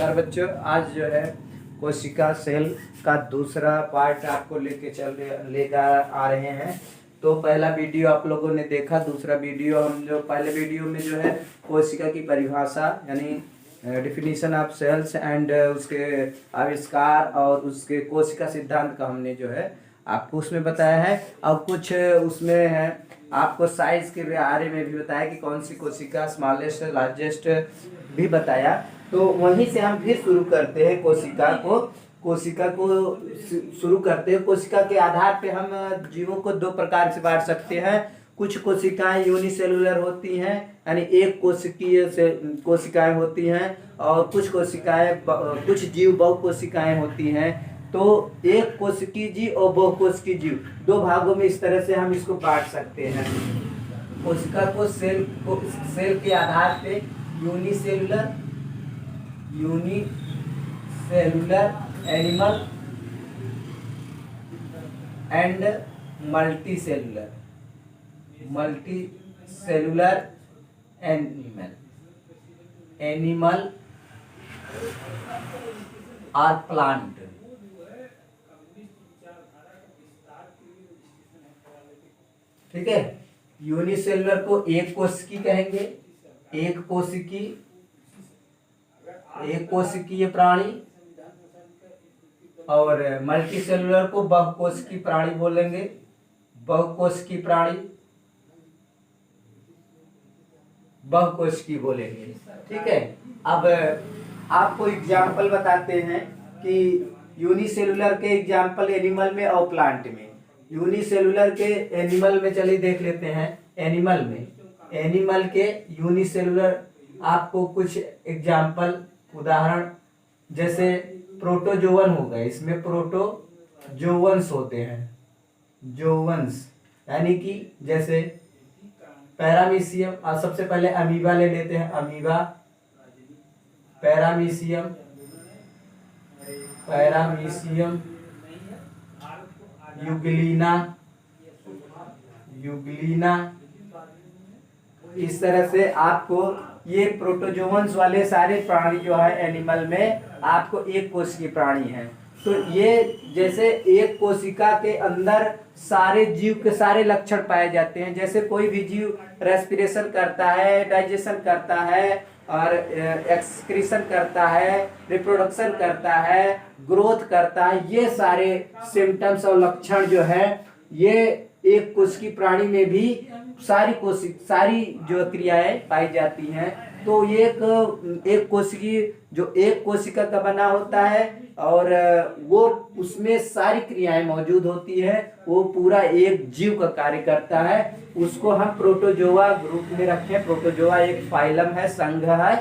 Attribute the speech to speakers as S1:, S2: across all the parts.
S1: नमस्कार बच्चों, आज जो है कोशिका सेल का दूसरा पार्ट आपको लेकर आ रहे हैं। तो पहला वीडियो आप लोगों ने देखा, दूसरा वीडियो हम जो पहले वीडियो में जो है कोशिका की परिभाषा यानी डिफिनीशन ऑफ सेल्स एंड उसके आविष्कार और उसके कोशिका सिद्धांत का हमने जो है आपको उसमें बताया है। और कुछ उसमें है आपको साइज के बारे में भी बताया कि कौन सी कोशिका स्मॉलेस्ट लार्जेस्ट भी बताया। तो वहीं से हम फिर शुरू करते हैं कोशिका को शुरू करते हैं। कोशिका के आधार पे हम जीवों को दो प्रकार से बांट सकते हैं। कुछ कोशिकाएं यूनिसेलुलर होती हैं यानी एक कोशिकीय से कोशिकाएं होती हैं, और कुछ जीव बहुकोशिकाएं होती हैं। तो एक कोशिकीय जीव और बहुकोशिकीय जीव दो भागों में इस तरह से हम इसको बांट सकते हैं। कोशिका को सेल के आधार पे unicellular animal and multicellular animal और प्लांट। ठीक है, यूनिसेलुलर को एक कोशिकी कहेंगे, एक कोशिकीय प्राणी, और मल्टीसेलुलर को बहुकोशिकीय प्राणी बोलेंगे, बहुकोशिकीय बोलेंगे। ठीक है, अब आपको एग्जाम्पल बताते हैं कि यूनिसेलुलर के एग्जाम्पल एनिमल में और प्लांट में। यूनिसेलुलर के एनिमल में चलिए देख लेते हैं। एनिमल के यूनिसेलुलर आपको कुछ एग्जाम्पल उदाहरण जैसे प्रोटोजोवन हो गए, इसमें प्रोटोजोवंस होते हैं। जोवंस यानी कि जैसे पैरामीशियम, और सबसे पहले अमीबा ले लेते हैं। अमीबा, पैरामीशियम, यूग्लिना, इस तरह से आपको ये प्रोटोजोवंस वाले सारे प्राणी जो है एनिमल में आपको एक कोशिकीय प्राणी है। तो ये जैसे एक कोशिका के अंदर सारे जीव के सारे लक्षण पाए जाते हैं। जैसे कोई भी जीव रेस्पिरेशन करता है, डाइजेशन करता है और एक्सक्रीशन करता है, रिप्रोडक्शन करता है, ग्रोथ करता है, ये सारे सिम्टम्स और लक्षण जो है ये एक कोशिकीय प्राणी में भी सारी जो क्रियाएं पाई जाती हैं। तो एक कोशिका का बना होता है और वो उसमें सारी क्रियाएं मौजूद होती है, वो पूरा एक जीव का कार्य करता है। उसको हम प्रोटोजोआ ग्रुप में रखें। प्रोटोजोआ एक फाइलम है, संघ है,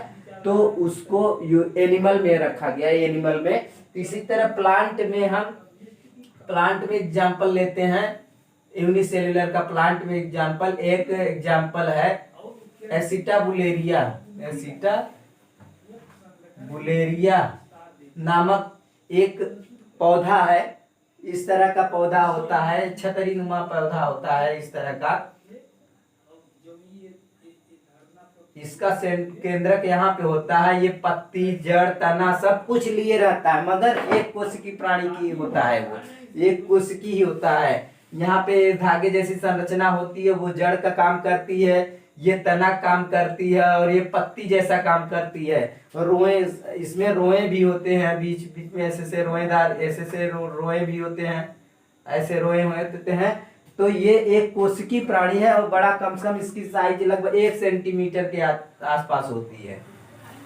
S1: तो उसको एनिमल में रखा गया है, एनिमल में। इसी तरह प्लांट में एग्जाम्पल लेते हैं। यूनिसेलुलर का प्लांट में एक एग्जाम्पल है एसिटाबुलेरिया नामक एक पौधा है। इस तरह का पौधा होता है, छतरी नुमा पौधा होता है इस तरह का। इसका केंद्रक यहाँ पे होता है। ये पत्ती, जड़, तना सब कुछ लिए रहता है, मगर एक कोशिकीय प्राणी की होता है, वो एक कोशिकीय ही होता है। यहाँ पे धागे जैसी संरचना होती है, वो जड़ का काम करती है, ये तना काम करती है, और ये पत्ती जैसा काम करती है। रोए, इसमें रोए भी होते हैं, बीच में ऐसे रोए भी होते हैं, ऐसे रोए होते हैं। तो ये एक कोशिकीय प्राणी है और बड़ा, कम से कम इसकी साइज लगभग 1 सेंटीमीटर के आसपास होती है।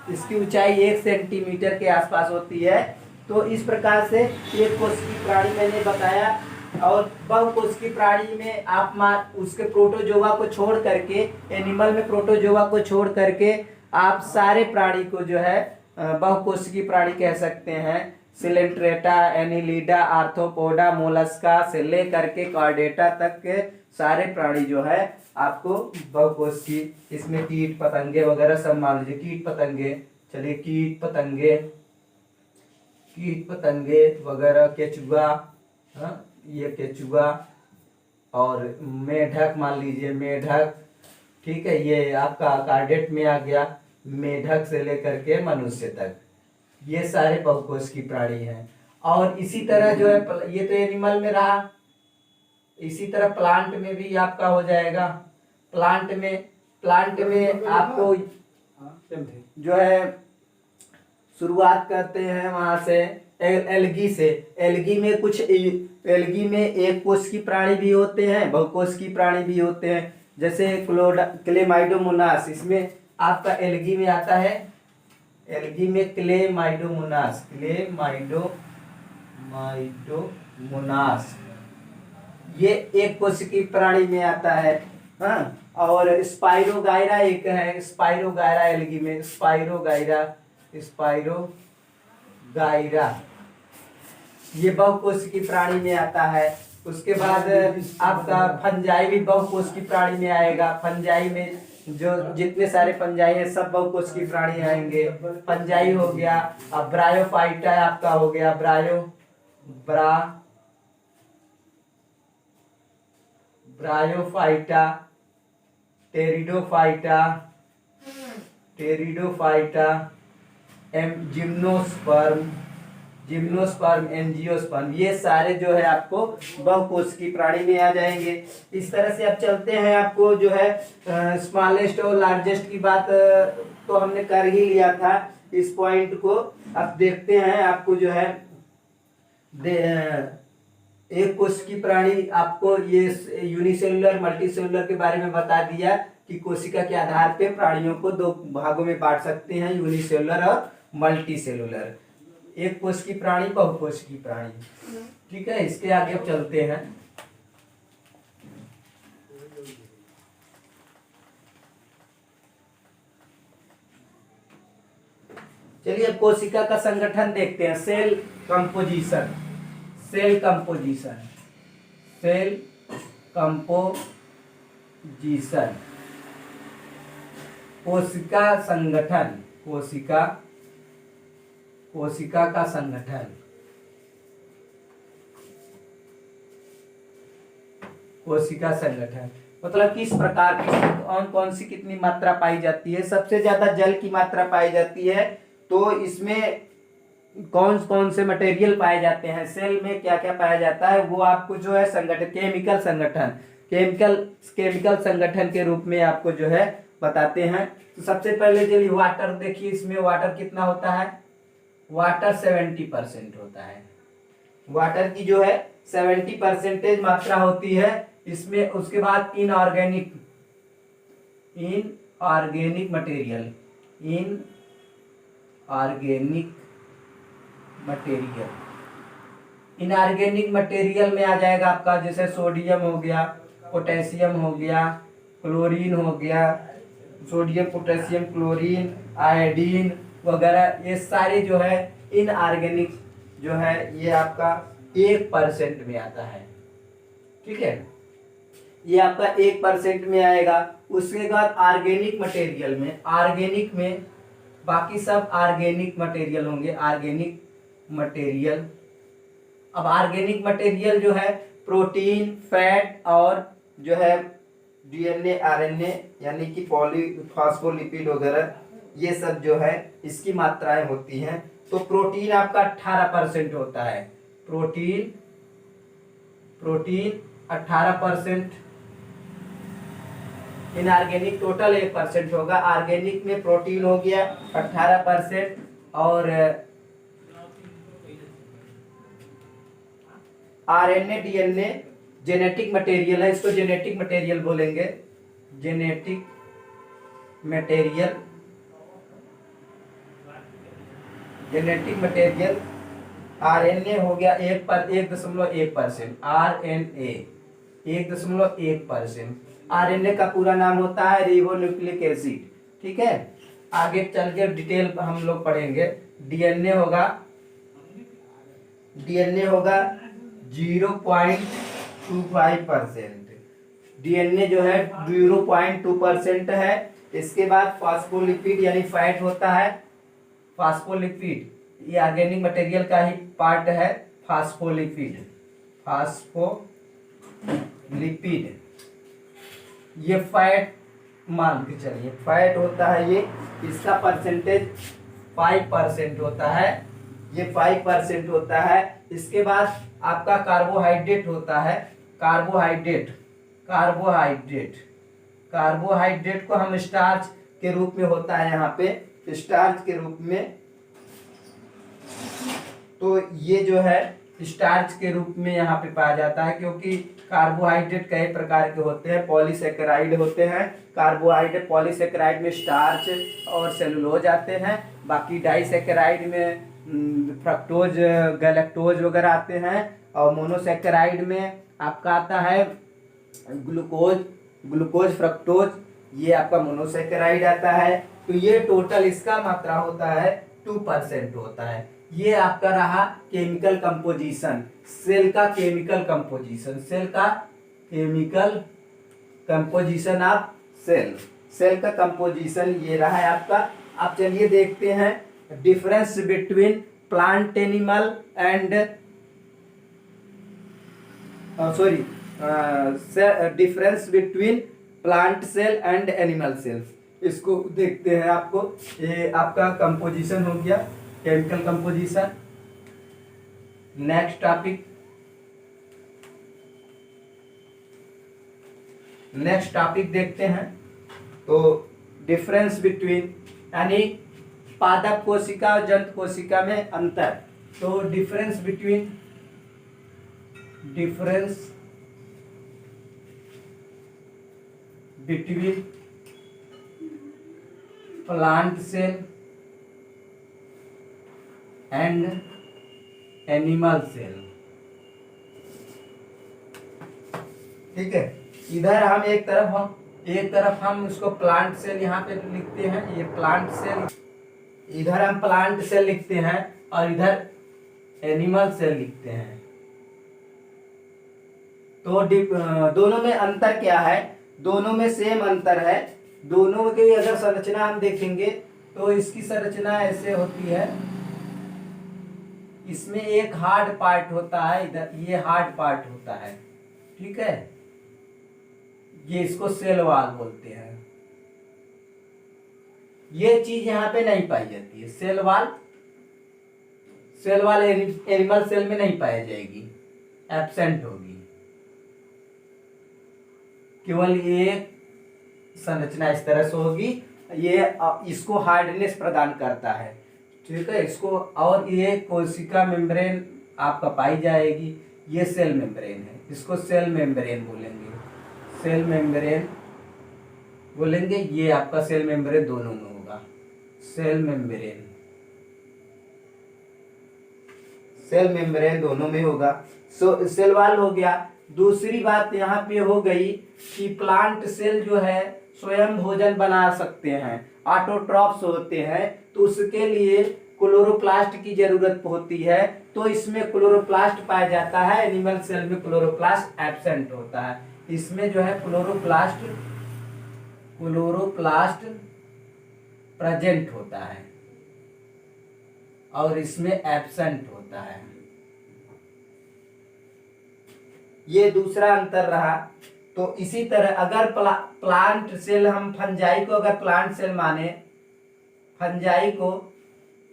S1: इसकी ऊंचाई 1 सेंटीमीटर के आसपास होती है। तो इस प्रकार से एक कोशिकीय प्राणी मैंने बताया। और बहुकोशिकीय प्राणी में आप उसके प्रोटोजोआ को छोड़ करके, एनिमल में प्रोटोजोआ को छोड़ करके आप सारे प्राणी को जो है बहुकोशिकीय प्राणी कह सकते हैं। सिलेंट्रेटा, एनिलिडा, आर्थ्रोपोडा, मोलस्का से लेकर के कॉर्डेटा तक के सारे प्राणी जो है आपको बहुकोशिकीय। इसमें कीट पतंगे वगैरह सब मान लीजिए, कीट पतंगे वगैरह, केचुआ, ये केचुआ, और मेढक मान लीजिए, मेढक। ठीक है, ये आपका कार्डेट में आ गया, मेढक से लेकर के मनुष्य तक। ये सारे बहुकोशिकीय प्राणी हैं। और इसी तरह जो है ये तो एनिमल में रहा, इसी तरह प्लांट में भी आपका हो जाएगा। प्लांट में आपको जो है शुरुआत करते हैं वहां से एल्गी से। एल्गी में एक कोशिकीय प्राणी भी होते हैं, बहुकोशिकीय प्राणी भी होते हैं, जैसे क्लेमाइडोमोनास, इसमें आपका एल्गी में आता है। एल्गी में क्लेमाइडोमोनास ये एक कोशिकीय प्राणी में आता है। हाँ, और स्पाइरोगायरा एक है, स्पाइरोगायरा एल्गी में, स्पाइरोगायरा ये बहुकोशिकीय प्राणी में आता है। उसके बाद आपका फंजाई भी बहुकोशिकीय प्राणी में आएगा। फंजाई में जो जितने सारे फंजाई हैं सब बहुकोशिकीय प्राणी आएंगे। फंजाई हो गया। अब ब्रायोफाइटा आपका हो गया, ब्रायोफाइटा, टेरिडोफाइटा, जिम्नोस्पर्म, एंजियोस्पर्म, ये सारे जो है आपको बहुकोशिकीय प्राणी में आ जाएंगे। इस तरह से अब चलते हैं, आपको जो है स्मॉलेस्ट और लार्जेस्ट की बात तो हमने कर ही लिया था। इस पॉइंट को अब देखते हैं, आपको जो है एक कोशिकीय प्राणी, आपको ये यूनिसेलुलर मल्टीसेलुलर के बारे में बता दिया कि कोशिका के आधार पे प्राणियों को दो भागों में बांट सकते हैं, यूनिसेलुलर और मल्टीसेलुलर। एक कोशिकीय प्राणी, बहुकोशिकीय प्राणी। ठीक है, इसके आगे अब चलते हैं। चलिए कोशिका का संगठन देखते हैं। सेल कंपोजिशन, कोशिका संगठन, कोशिका का संगठन, मतलब किस प्रकार की, कौन सी कितनी मात्रा पाई जाती है। सबसे ज्यादा जल की मात्रा पाई जाती है, तो इसमें कौन कौन से मटेरियल पाए जाते हैं, सेल में क्या क्या पाया जाता है, वो आपको जो है केमिकल संगठन के रूप में आपको जो है बताते हैं। तो सबसे पहले चलिए वाटर देखिए, इसमें वाटर कितना होता है, वाटर 70% होता है। वाटर की जो है 70% मात्रा होती है इसमें। उसके बाद इनऑर्गेनिक मटेरियल में आ जाएगा आपका, जैसे सोडियम हो गया, पोटेशियम हो गया, क्लोरीन हो गया, सोडियम, पोटेशियम, क्लोरीन, आयोडीन वगैरह, ये सारे जो है इनऑर्गेनिक जो है ये आपका 1% में आता है। ठीक है, ये आपका 1% में आएगा। उसके बाद ऑर्गेनिक में बाकी सब ऑर्गेनिक मटेरियल होंगे, अब ऑर्गेनिक मटेरियल जो है प्रोटीन, फैट और जो है डीएनए, आरएनए यानी कि पॉलीफॉस्फोलिपिड वगैरह, ये सब जो है इसकी मात्राएं होती हैं। तो प्रोटीन आपका 18% होता है, प्रोटीन 18%, इनऑर्गेनिक टोटल 1% होगा। ऑर्गेनिक में प्रोटीन हो गया 18%, और आरएनए, डीएनए जेनेटिक मटेरियल है, इसको जेनेटिक मटेरियल बोलेंगे, जेनेटिक मटेरियल। आरएनए हो गया 1.1%, आरएनए 1.1%। आरएनए का पूरा नाम होता है रिबोन्यूक्लिक एसिड। ठीक है, आगे चल के डिटेल हम लोग पढ़ेंगे। डीएनए होगा 0.25%, डीएनए जो है 0.2% है। इसके बाद फॉस्फोलिपिड यानी फैट होता है, फॉस्फोलिपिड ये ऑर्गेनिक मटेरियल का ही पार्ट है, फॉस्फोलिपिड ये फैट मान के चलिए, फैट होता है ये, इसका परसेंटेज 5% होता है, ये 5% होता है। इसके बाद आपका कार्बोहाइड्रेट होता है, कार्बोहाइड्रेट कार्बोहाइड्रेट कार्बोहाइड्रेट को हम स्टार्च के रूप में होता है यहाँ पे, स्टार्च के रूप में। तो ये जो है स्टार्च के रूप में यहाँ पे पाया जाता है, क्योंकि कार्बोहाइड्रेट कई प्रकार के होते हैं, पॉलीसेकेराइड होते हैं। कार्बोहाइड्रेट पॉलीसेकेराइड में स्टार्च और सेलुलोज आते हैं, बाकी डाइसेकेराइड में फ्रक्टोज गैलेक्टोज वगैरह आते हैं, और मोनोसेकेराइड में आपका आता है ग्लूकोज फ्रक्टोज, ये आपका मोनोसेकेराइड आता है। तो ये टोटल इसका मात्रा होता है 2% होता है। ये आपका रहा केमिकल कंपोजिशन, सेल का केमिकल कंपोजिशन, ऑफ सेल का कंपोजिशन ये रहा है आपका। अब चलिए देखते हैं difference between plant animal and difference between plant cell and animal cells, इसको देखते हैं। आपको ये आपका कंपोजिशन हो गया, केमिकल कंपोजिशन। नेक्स्ट टॉपिक देखते हैं। तो डिफरेंस बिटवीन, यानी पादप कोशिका और जंतु कोशिका में अंतर। तो difference between plant cell and animal cell, ठीक है। इधर हम एक तरफ हम उसको प्लांट सेल यहाँ पे लिखते हैं, ये प्लांट सेल, इधर हम प्लांट सेल लिखते हैं और इधर एनिमल सेल लिखते हैं। तो दोनों में अंतर क्या है? दोनों में सेम अंतर है। दोनों की अगर संरचना हम देखेंगे तो इसकी संरचना ऐसे होती है, इसमें एक हार्ड पार्ट होता है, इधर ये हार्ड पार्ट होता है, ठीक है। ये इसको सेल वॉल बोलते हैं। ये चीज यहाँ पे नहीं पाई जाती है, सेल वॉल एनिमल सेल में नहीं पाई जाएगी, एब्सेंट होगी। केवल ये संरचना इस तरह से होगी, ये इसको हार्डनेस प्रदान करता है, ठीक है इसको। और ये कोशिका मेम्ब्रेन आपका पाई जाएगी, ये सेल मेम्ब्रेन है, इसको सेल मेम्ब्रेन बोलेंगे। ये आपका सेल मेम्ब्रेन दोनों में होगा, सेल मेम्ब्रेन दोनों में होगा। सो सेल वॉल हो गया। दूसरी बात यहाँ पे हो गई कि प्लांट सेल जो है स्वयं भोजन बना सकते हैं, ऑटोट्रॉफ्स होते हैं, तो उसके लिए क्लोरोप्लास्ट की जरूरत होती है। तो इसमें क्लोरोप्लास्ट पाया जाता है, एनिमल सेल में क्लोरोप्लास्ट एब्सेंट होता है। इसमें जो है क्लोरोप्लास्ट प्रेजेंट होता है और इसमें एब्सेंट होता है। ये दूसरा अंतर रहा। तो इसी तरह अगर प्लांट सेल, हम फंजाई को अगर प्लांट सेल माने, फंजाई को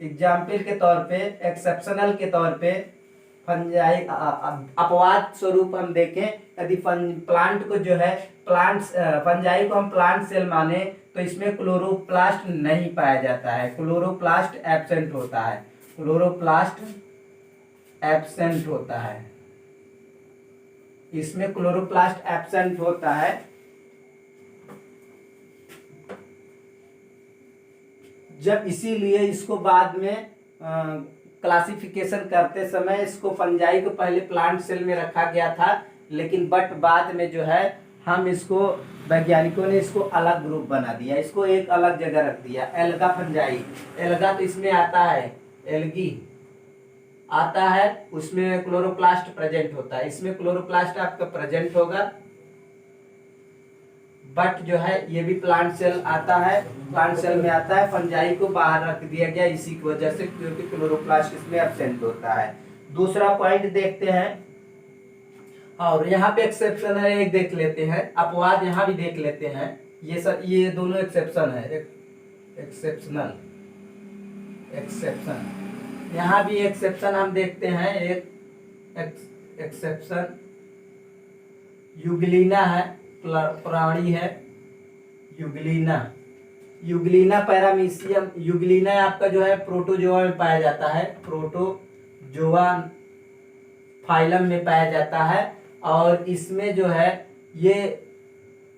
S1: एग्जाम्पल के तौर पे, एक्सेप्शनल के तौर पे फंजाई अपवाद स्वरूप हम देखें, यदि प्लांट को जो है फंजाई को हम प्लांट सेल माने तो इसमें क्लोरोप्लास्ट नहीं पाया जाता है, क्लोरोप्लास्ट एब्सेंट होता है, इसमें क्लोरोप्लास्ट एब्सेंट होता है। जब इसीलिए इसको बाद में क्लासिफिकेशन करते समय इसको फंजाई को पहले प्लांट सेल में रखा गया था, लेकिन बाद में जो है हम इसको, वैज्ञानिकों ने इसको अलग ग्रुप बना दिया, इसको एक अलग जगह रख दिया, एल्गा फंजाई। एल्गा तो इसमें आता है, एल्गी आता है, उसमें क्लोरोप्लास्ट प्रेजेंट होता है, इसमें क्लोरोप्लास्ट आपका प्रेजेंट होगा, बट जो है ये भी प्लांट सेल आता है, प्लांट सेल में आता है। फंजाई को बाहर रख दिया गया इसी की वजह से, क्योंकि क्लोरोप्लास्ट इसमें एब्सेंट होता है। दूसरा पॉइंट देखते हैं, और यहाँ पे एक्सेप्शन है, एक देख लेते हैं, अपवाद यहाँ भी देख लेते हैं। ये दोनों एक्सेप्शन है, एक्सेप्शन, यहाँ भी एक्सेप्शन हम देखते हैं। एक एक्सेप्शन यूग्लिना है, प्राणी है यूग्लिना। यूग्लिना पैरामीशियम, यूग्लिना आपका जो है प्रोटोजोआ में पाया जाता है, प्रोटोजोआ फाइलम में पाया जाता है। और इसमें जो है ये,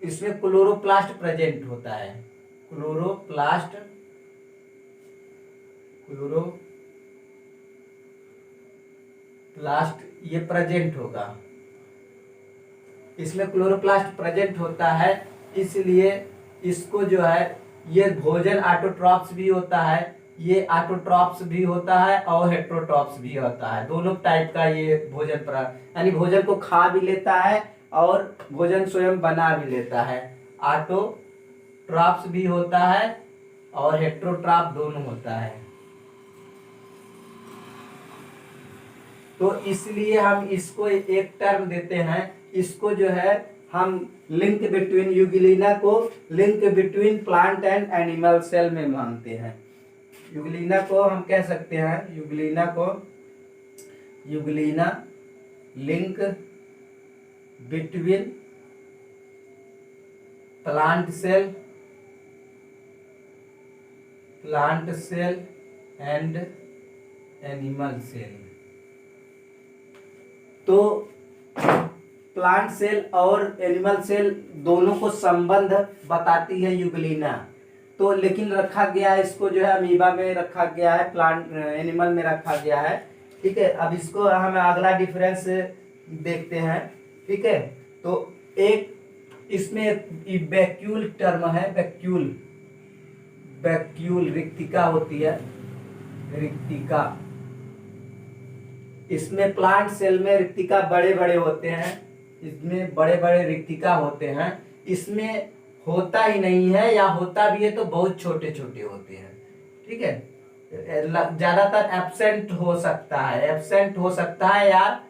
S1: इसमें क्लोरोप्लास्ट प्रेजेंट होता है, क्लोरोप्लास्ट ये प्रेजेंट होगा, इसमें क्लोरोप्लास्ट प्रेजेंट होता है। इसलिए इसको जो है, ये भोजन ऑटोट्रॉप्स भी होता है, ये ऑटोट्रॉप्स भी होता है और हेट्रोट्रॉप्स भी होता है। दोनों टाइप का ये भोजन यानी भोजन को खा भी लेता है और भोजन स्वयं बना भी लेता है। ऑटोट्रॉप्स भी होता है और हेट्रोट्रॉप दोनों होता है। तो इसलिए हम इसको एक टर्म देते हैं, इसको जो है हम लिंक बिटवीन यूग्लिना को link between plant and animal cell में मानते हैं। यूग्लिना को हम कह सकते हैं, euglena link between plant cell and animal cell. तो प्लांट सेल और एनिमल सेल दोनों को संबंध बताती है यूग्लिना। तो लेकिन रखा गया है इसको जो है अमीबा में रखा गया है, प्लांट एनिमल में रखा गया है। ठीक है, अब इसको हम अगला डिफरेंस देखते हैं। ठीक है, तो एक इसमें वैक्यूल टर्म है, वैक्यूल रिक्तिका होती है, रिक्तिका। इसमें प्लांट सेल में रिक्तिका बड़े बड़े होते हैं, इसमें बड़े बड़े रिक्तिका होते हैं। इसमें होता ही नहीं है, या होता भी है तो बहुत छोटे छोटे होते हैं। ठीक है, ज्यादातर एब्सेंट हो सकता है या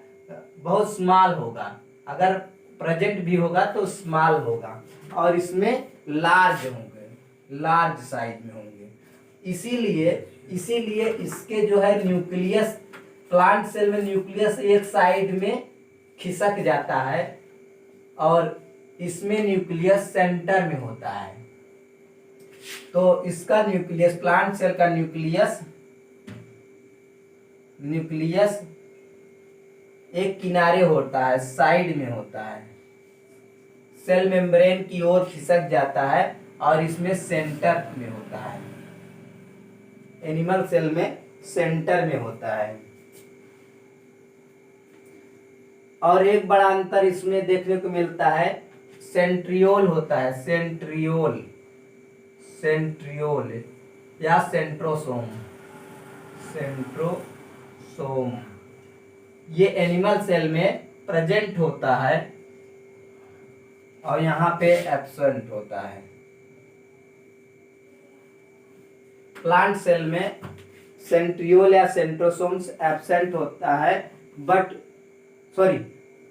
S1: बहुत स्मॉल होगा। अगर प्रेजेंट भी होगा तो स्मॉल होगा, और इसमें लार्ज होंगे, लार्ज साइज में होंगे। इसीलिए इसके जो है न्यूक्लियस, प्लांट सेल में न्यूक्लियस एक साइड में खिसक जाता है और इसमें न्यूक्लियस सेंटर में होता है। तो इसका न्यूक्लियस, प्लांट सेल का न्यूक्लियस एक किनारे होता है, साइड में होता है, सेल मेम्ब्रेन की ओर खिसक जाता है और इसमें सेंटर में होता है। एनिमल सेल में सेंटर में होता है। और एक बड़ा अंतर इसमें देखने को मिलता है, सेंट्रियोल होता है, सेंट्रियोल या सेंट्रोसोम। ये एनिमल सेल में प्रेजेंट होता है और यहाँ पे एब्सेंट होता है। प्लांट सेल में सेंट्रियोल या सेंट्रोसोम्स एब्सेंट होता है,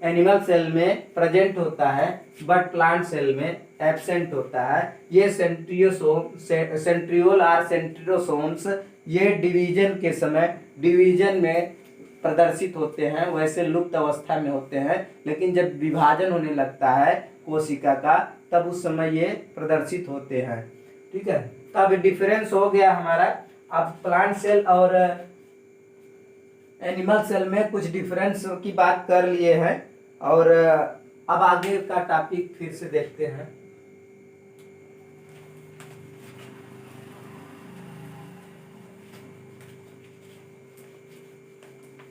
S1: एनिमल सेल में प्रेजेंट होता है बट प्लांट सेल में एब्सेंट होता है। ये सेंट्रियोल और सेंट्रोसोम्स ये डिवीजन के समय डिवीजन में प्रदर्शित होते हैं, वैसे लुप्त अवस्था में होते हैं। लेकिन जब विभाजन होने लगता है कोशिका का, तब उस समय ये प्रदर्शित होते हैं। ठीक है, तब डिफरेंस हो गया हमारा। अब प्लांट सेल और एनिमल सेल में कुछ डिफरेंस की बात कर लिए हैं, और अब आगे का टॉपिक फिर से देखते हैं।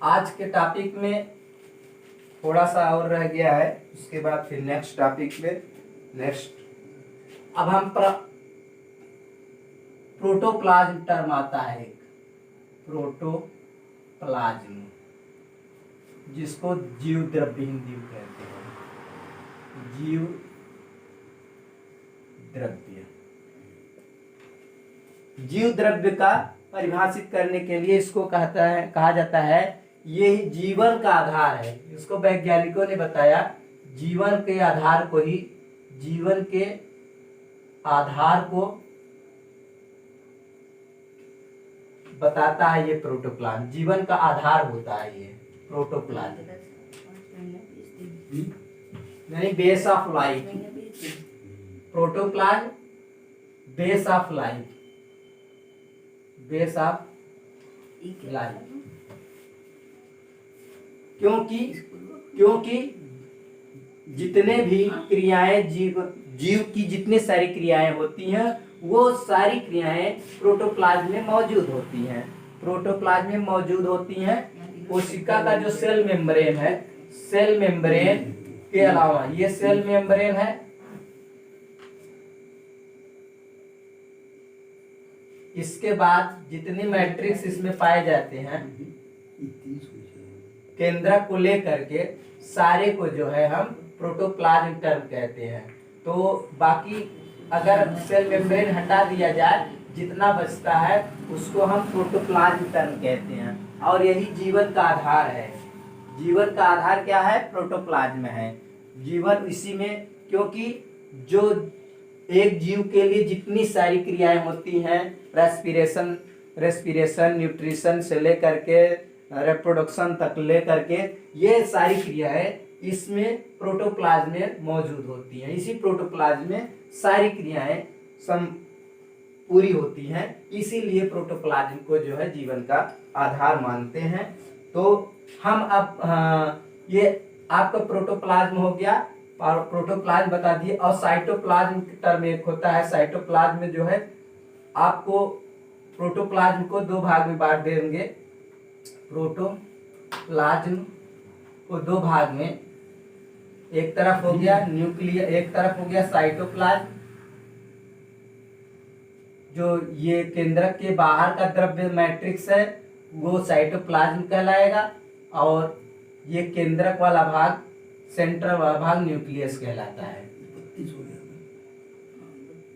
S1: आज के टॉपिक में थोड़ा सा और रह गया है, उसके बाद फिर नेक्स्ट टॉपिक में अब हम प्रोटोप्लाज्म टर्म आता है, एक प्रोटोप्लाज्म, जिसको जीव द्रव्य हिंदी में कहते हैं, जीव द्रव्य का परिभाषित करने के लिए इसको कहा जाता है ये जीवन का आधार है। इसको वैज्ञानिकों ने बताया, जीवन के आधार बताता है ये प्रोटोप्लाज्म, जीवन का आधार होता है ये प्रोटोप्लाज्म, यानी base of life. Protoplasm base of life, base of life. क्योंकि जितने भी क्रियाएं जीव की जितनी सारी क्रियाएं होती हैं वो सारी क्रियाएं प्रोटोप्लाज्म में मौजूद होती हैं, प्रोटोप्लाज्म में मौजूद होती हैं। कोशिका का जो सेल मेम्ब्रेन है, सेल मेम्ब्रेन के अलावा ये सेल मेम्ब्रेन है, इसके बाद जितनी मैट्रिक्स इसमें पाए जाते हैं केंद्रक को लेकर के सारे को जो है हम प्रोटोप्लाज्म टर्म कहते हैं। तो बाकी अगर सेल मेम्ब्रेन हटा दिया जाए जितना बचता है उसको हम प्रोटोप्लाज्म टर्म कहते हैं। और यही जीवन का आधार है। जीवन का आधार क्या है? प्रोटोप्लाज्म है। जीवन इसी में, क्योंकि जो एक जीव के लिए जितनी सारी क्रियाएं होती हैं, रेस्पिरेशन, न्यूट्रिशन से लेकर के रिप्रोडक्शन तक लेकर के, ये सारी क्रियाएं इसमें प्रोटोप्लाज्म में मौजूद होती हैं। इसी प्रोटोप्लाज्म में सारी क्रियाएं पूरी होती हैं, इसीलिए प्रोटोप्लाज्म को जो है जीवन का आधार मानते हैं। तो हम अब ये आपका प्रोटोप्लाज्म हो गया, प्रोटोप्लाज्म बता दिए। और साइटोप्लाज्म टर्म एक होता है। साइटोप्लाज्म में जो है आपको प्रोटोप्लाज्म को दो भाग में बांट देंगे। प्रोटोप्लाज्म को दो भाग में, एक तरफ हो गया न्यूक्लियस, एक तरफ हो गया साइटोप्लाज्म, जो ये केंद्रक के बाहर का द्रव्य मैट्रिक्स है वो साइटोप्लाज्म कहलाएगा, और ये केंद्रक वाला भाग, सेंट्रल वाला भाग न्यूक्लियस कहलाता है,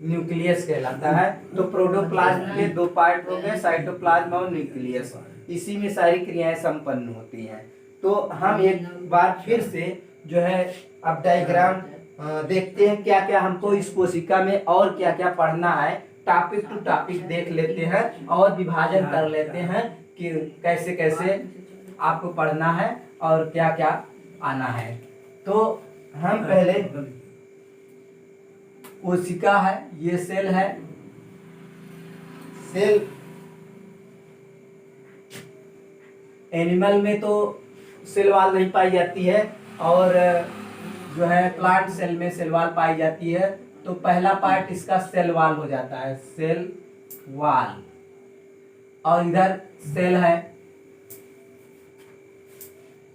S1: न्यूक्लियस कहलाता है। तो प्रोटोप्लाज्म के दो पार्ट हो गए, साइटोप्लाज्म और न्यूक्लियस। इसी में सारी क्रियाएं संपन्न होती हैं। तो हम एक बार फिर से जो है अब डायग्राम देखते हैं, क्या क्या हमको इस कोशिका में और क्या क्या पढ़ना है। टॉपिक टू टॉपिक देख लेते हैं और विभाजन कर लेते हैं कि कैसे कैसे आपको पढ़ना है और क्या क्या आना है। तो हम पहले, कोशिका है, ये सेल है। सेल एनिमल में तो सेल वॉल नहीं पाई जाती है, और जो है प्लांट सेल में सेल वॉल पाई जाती है। तो पहला पार्ट इसका सेल वॉल हो जाता है, सेल वॉल। और इधर सेल है।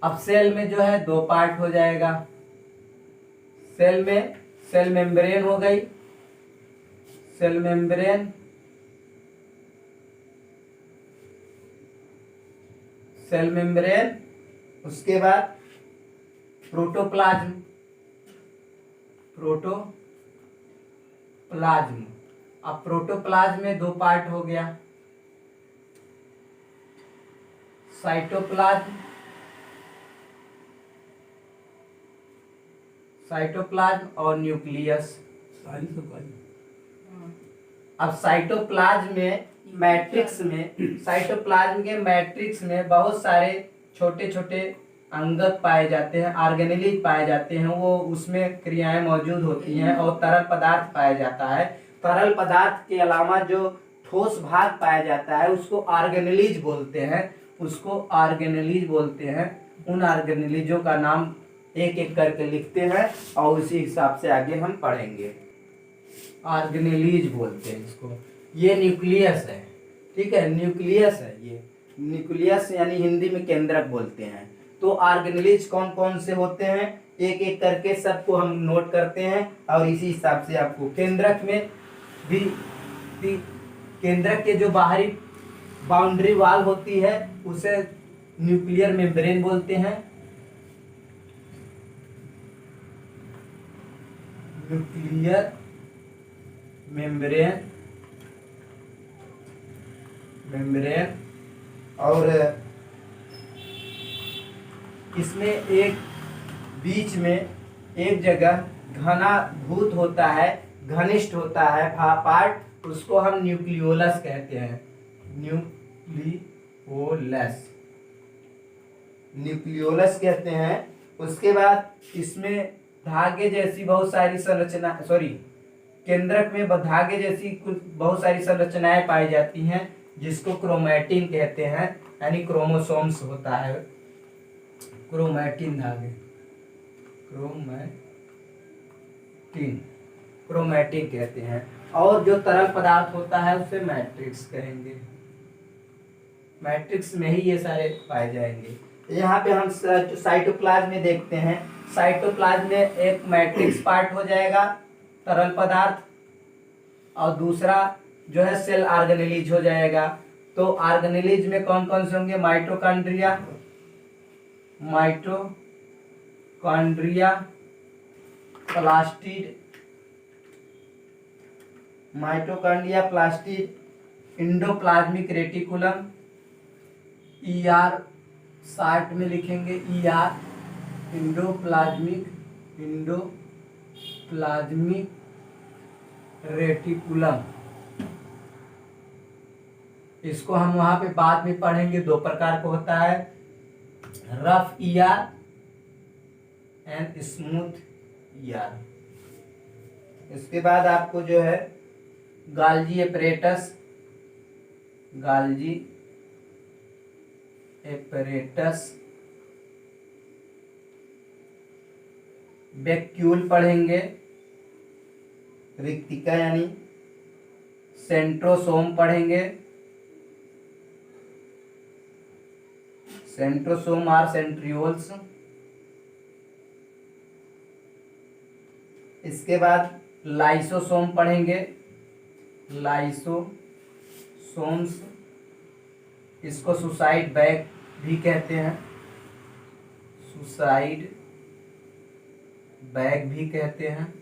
S1: अब सेल में जो है दो पार्ट हो जाएगा। सेल में सेल मेम्ब्रेन हो गई, सेल मेम्ब्रेन, सेल मेम्ब्रेन, उसके बाद प्रोटोप्लाज्म, प्रोटोप्लाज्म। अब प्रोटोप्लाज्म में दो पार्ट हो गया, साइटोप्लाज्म, साइटोप्लाज्म और न्यूक्लियस। अब साइटोप्लाज्म में मैट्रिक्स में, साइटोप्लाज्म के मैट्रिक्स में बहुत सारे छोटे छोटे अंगक पाए जाते हैं, ऑर्गेनेलिज पाए जाते हैं। वो उसमें क्रियाएं मौजूद होती हैं और तरल पदार्थ पाया जाता है। तरल पदार्थ के अलावा जो ठोस भाग पाया जाता है उसको ऑर्गेनेलिज बोलते हैं, उसको ऑर्गेनेलिज बोलते हैं। उन ऑर्गेनेलिजों का नाम एक एक करके लिखते हैं और उसी हिसाब से आगे हम पढ़ेंगे। ऑर्गेनेलिज बोलते हैं इसको। ये न्यूक्लियस है, ठीक है, न्यूक्लियस है ये। न्यूक्लियस यानी हिंदी में केंद्रक बोलते हैं। तो ऑर्गेनेलिज कौन कौन से होते हैं एक एक करके सबको हम नोट करते हैं, और इसी हिसाब से आपको केंद्रक में भी केंद्रक के जो बाहरी बाउंड्री वॉल होती है उसे न्यूक्लियर मेम्ब्रेन बोलते हैं। Nuclear membrane, membrane. और इसमें एक बीच में एक जगह घनाभूत होता है, घनिष्ठ होता है पार्ट, उसको हम न्यूक्लियोलस कहते हैं, न्यूक्लियोलस, न्यूक्लियोलस कहते हैं। उसके बाद इसमें धागे जैसी बहुत सारी संरचना, केंद्रक में धागे जैसी कुछ बहुत सारी संरचनाएं पाई जाती हैं, जिसको क्रोमैटिन कहते हैं, यानी क्रोमोसोम्स होता है, क्रोमैटिन धागे, क्रोमैटिन कहते हैं। और जो तरल पदार्थ होता है उसे मैट्रिक्स कहेंगे, मैट्रिक्स में ही ये सारे पाए जाएंगे। यहाँ पे हम साइटोप्लाज्म में देखते हैं, साइटोप्लाज्म में एक मैट्रिक्स पार्ट हो जाएगा तरल पदार्थ, और दूसरा जो है सेल ऑर्गेनेलिज हो जाएगा। तो ऑर्गेनेलिज में कौन कौन से होंगे? Mitochondria, plastid, endoplasmic reticulum, ER short में लिखेंगे, ER इंडोप्लाज्मिक रेटिकुलम। इसको हम वहां पे बाद में पढ़ेंगे, दो प्रकार का होता है, rough ER and smooth ER। इसके बाद आपको जो है गाल्जी एपरेटस, वैक्यूल पढ़ेंगे, रिक्तिका यानी सेंट्रोसोम पढ़ेंगे, सेंट्रोसोम और सेंट्रियोल्स। इसके बाद लाइसोसोम पढ़ेंगे, लाइसोसोम्स, इसको सुसाइड बैग भी कहते हैं, सुसाइड बैग भी कहते हैं।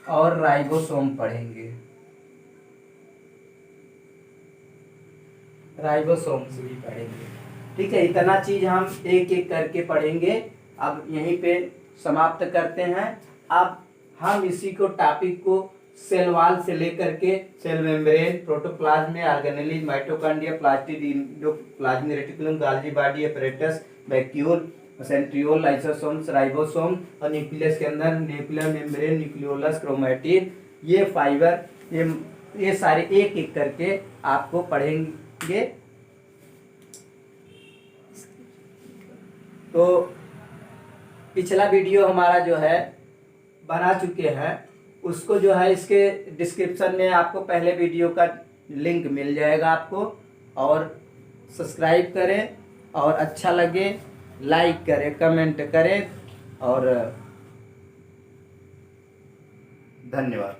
S1: और राइबोसोम पढ़ेंगे, राइबोसोम्स भी पढ़ेंगे। ठीक है, इतना चीज हम एक एक करके पढ़ेंगे। अब यहीं पे समाप्त करते हैं। अब हम इसी को टॉपिक को सेल वॉल से लेकर के cell membrane, protoplasm, organelles, mitochondria, plastid, endoplasmic reticulum, Golgi body apparatus, vacuole, centriole, lysosomes, ribosome और न्यूक्लियस के अंदर न्यूक्लियर मेम्ब्रेन, न्यूक्लियोलस, क्रोमैटिन, ये फाइबर, ये सारे एक एक करके आपको पढ़ेंगे। तो पिछला वीडियो हमारा जो है बना चुके हैं, उसको जो है इसके डिस्क्रिप्शन में आपको पहले वीडियो का लिंक मिल जाएगा आपको। और सब्सक्राइब करें, और अच्छा लगे लाइक करें, कमेंट करें, और धन्यवाद।